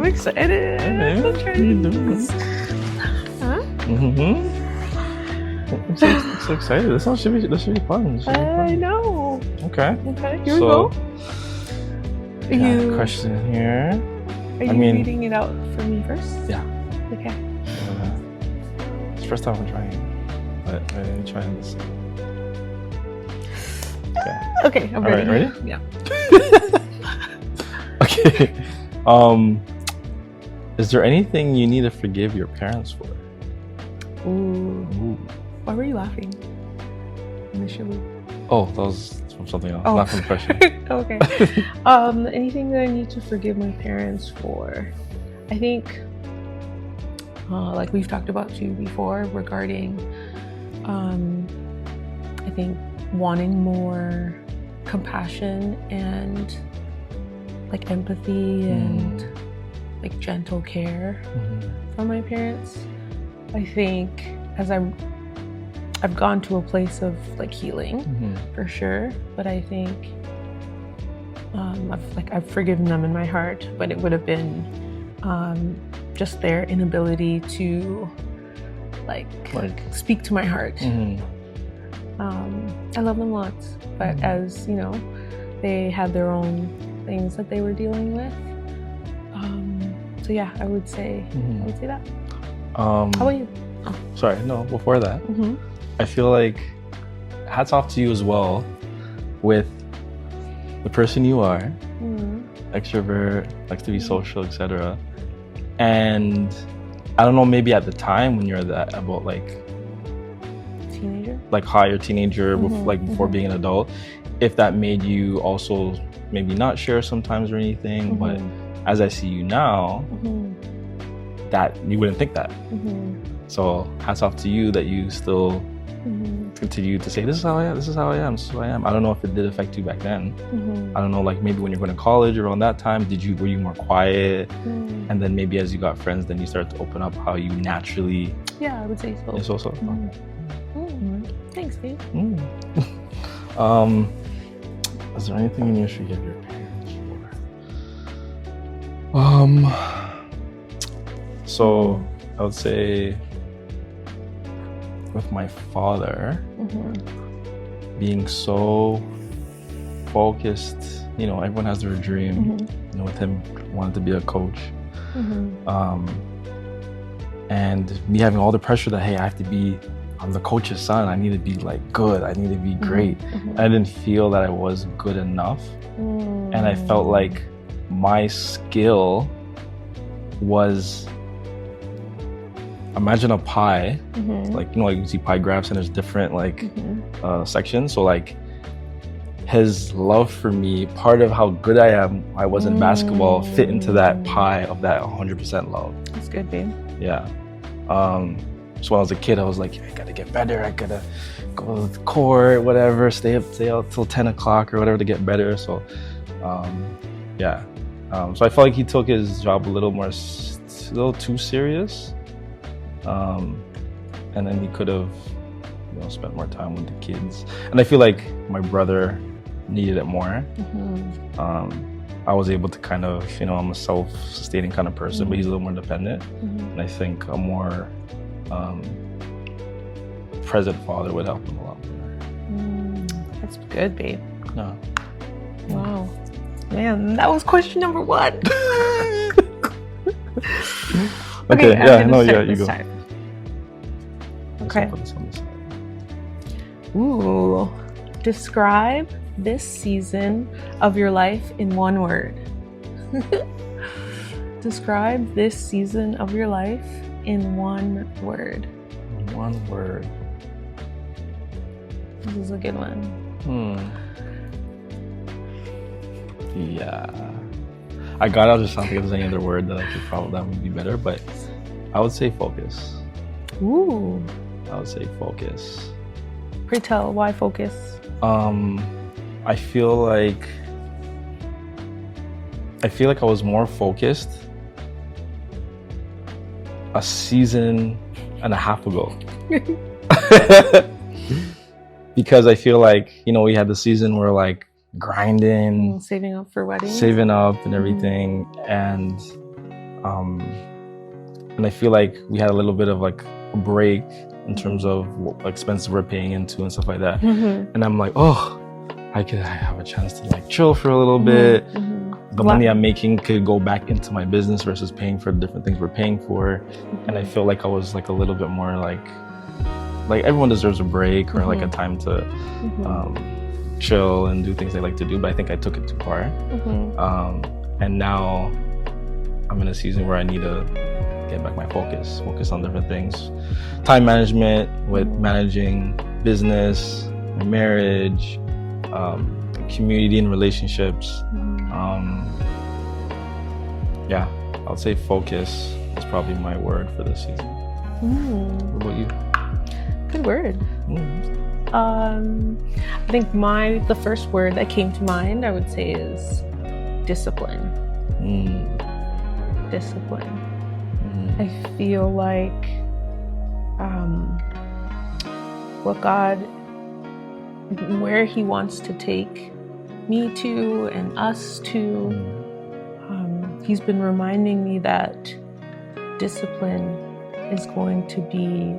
I'm excited. Okay. I'm trying to do this. Huh? I'm so excited. This should be fun. I know. Okay. Here we go. Are you question here? Are you reading it out for me first? Yeah. Okay. It's the first time I'm trying. But I'm trying this. Okay, I'm ready. All right, ready? Yeah. Okay. Is there anything you need to forgive your parents for? Ooh. Why were you laughing initially? Oh, that was from something else. Oh. Not from the question. Okay. Anything that I need to forgive my parents for? I think, like we've talked about too before, regarding, I think wanting more compassion and like empathy and like gentle care from my parents. I think as I've gone to a place of like healing for sure, but I think I've forgiven them in my heart, but it would have been just their inability to like speak to my heart. I love them lots, but as you know, they had their own things that they were dealing with. So yeah, I would say that. How about you? Oh. Sorry, no, before that, I feel like hats off to you as well with the person you are, extrovert, likes to be social, etc. And I don't know, maybe at the time when you're about like teenager, like higher teenager, before being an adult, if that made you also maybe not share sometimes or anything, but as I see you now, that you wouldn't think that. So hats off to you that you still continue to say, this is how I am, this is how I am, this is who I am. I don't know if it did affect you back then. I don't know, like maybe when you're going to college around that time, were you more quiet? And then maybe as you got friends, then you started to open up how you naturally... Yeah, I would say so. It's also... Thanks, babe. Is there anything you need to forgive your parents for? So I would say with my father being so focused, you know, everyone has their dream. You know, with him wanting to be a coach, and me having all the pressure that, hey, I'm the coach's son, I need to be like good, I need to be great. I didn't feel that I was good enough, and I felt like my skill was, imagine a pie, like, you know, like you see pie graphs and there's different like sections. So like his love for me, part of how good I was in basketball, fit into that pie of that 100% love. That's good, babe. Yeah. So when I was a kid, I was like, I gotta get better. I gotta go to the court, whatever, stay out till 10 o'clock or whatever to get better. So, yeah. So I felt like he took his job a little too serious. And then he could have, you know, spent more time with the kids. And I feel like my brother needed it more. I was able to kind of, you know, I'm a self-sustaining kind of person, but he's a little more dependent. And I think a more present father would help him a lot more. That's good, babe. Yeah. Wow. Man, that was question number 1. Okay, yeah, no, yeah, you go. Time. Okay. Ooh. Describe this season of your life in one word. Describe this season of your life in one word. One word. This is a good one. Yeah. I just don't think there's any other word that I could that would be better, but I would say focus. Ooh. I would say focus. Pray tell, why focus? I feel like I was more focused a season and a half ago. Because I feel like, you know, we had the season where like grinding, saving up for weddings, saving up and everything, and And I feel like we had a little bit of like a break in terms of what expenses we're paying into and stuff like that. And I'm like, oh, I have a chance to like chill for a little bit. The money I'm making could go back into my business versus paying for the different things we're paying for. And I feel like I was like a little bit more like everyone deserves a break or like a time to chill and do things they like to do. But I think I took it too far. And now I'm in a season where I need to get back my focus on different things. Time management with managing business, my marriage, community and relationships. Yeah, I would say focus is probably my word for this season. What about you? Good word. I think the first word that came to mind, I would say, is discipline. Discipline. I feel like what God, where He wants to take me to and us to, He's been reminding me that discipline is going to be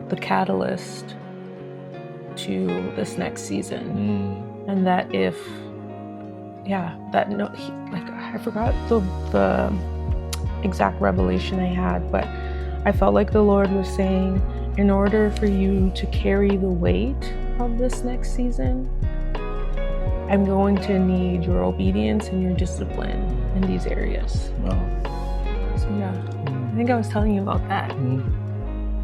the catalyst to this next season. And that I forgot the exact revelation I had, but I felt like the Lord was saying, in order for you to carry the weight of this next season, I'm going to need your obedience and your discipline in these areas. So yeah, I think I was telling you about that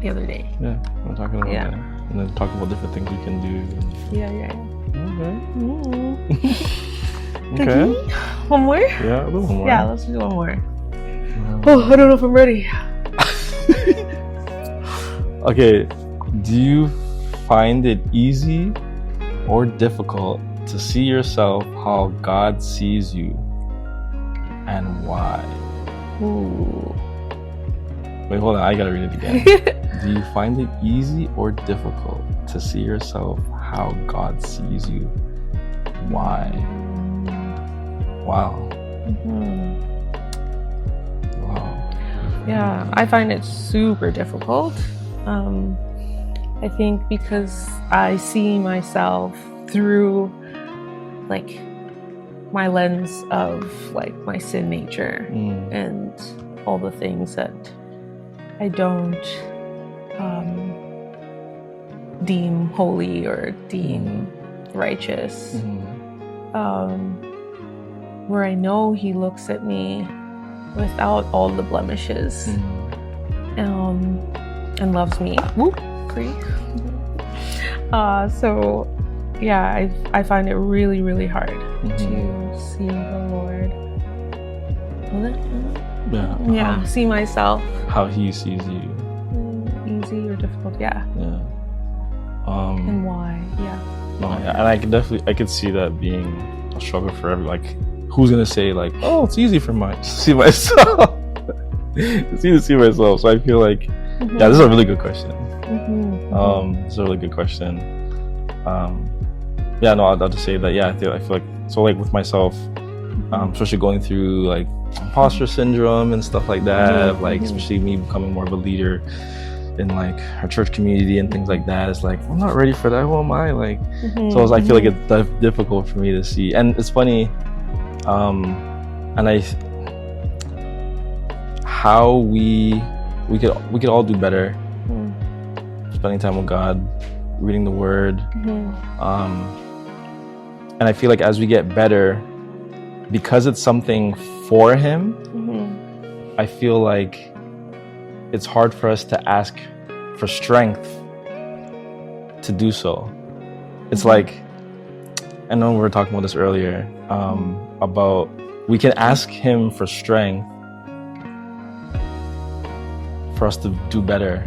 the other day. Yeah, we're talking about that. And then talking about different things we can do. Yeah. Okay. One more? Yeah, a little more. Yeah, let's do one more. Oh, I don't know if I'm ready. Okay, do you find it easy or difficult to see yourself how God sees you, and why? Ooh. Wait, hold on, I gotta read it again. Do you find it easy or difficult to see yourself how God sees you? Why? Wow. Wow. Yeah, I find it super difficult. I think because I see myself through like my lens of like my sin nature and all the things that I don't deem holy or deem righteous. Where I know He looks at me without all the blemishes and loves me. Whoop, free. So yeah, I find it really, really hard to see the Lord. Yeah, see myself. How He sees you. Easy or difficult, yeah. And why, No, yeah, and I could see that being a struggle for everyone. Like, who's gonna say like, oh, it's easy for me to see myself. It's easy to see myself. So I feel like, yeah, this is a really good question. It's a really good question. Yeah, no, I'll just say that. Yeah, I feel like so, like with myself, especially going through like imposter syndrome and stuff like that. Like, especially me becoming more of a leader in like our church community and things like that. It's like, I'm not ready for that. Who am I? Like, so I feel like it's difficult for me to see. And it's funny, and how we could all do better. Spending time with God, reading the Word, and I feel like as we get better, because it's something for Him, I feel like it's hard for us to ask for strength to do so. It's like, I know we were talking about this earlier, about we can ask Him for strength for us to do better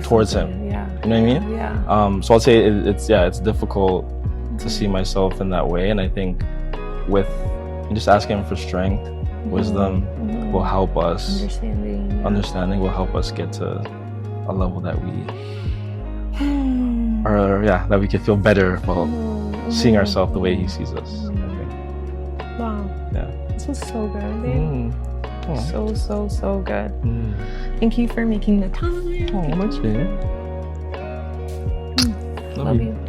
towards Him. Yeah. You know what I mean? Yeah. So I'll say it's difficult to see myself in that way, and I think with just asking Him for strength, wisdom will help us. Understanding will help us get to a level that that we can feel better about seeing ourselves the way He sees us. Wow. Yeah. This was so good, babe. So good. Thank you for making the time. Oh, much, baby. Love you.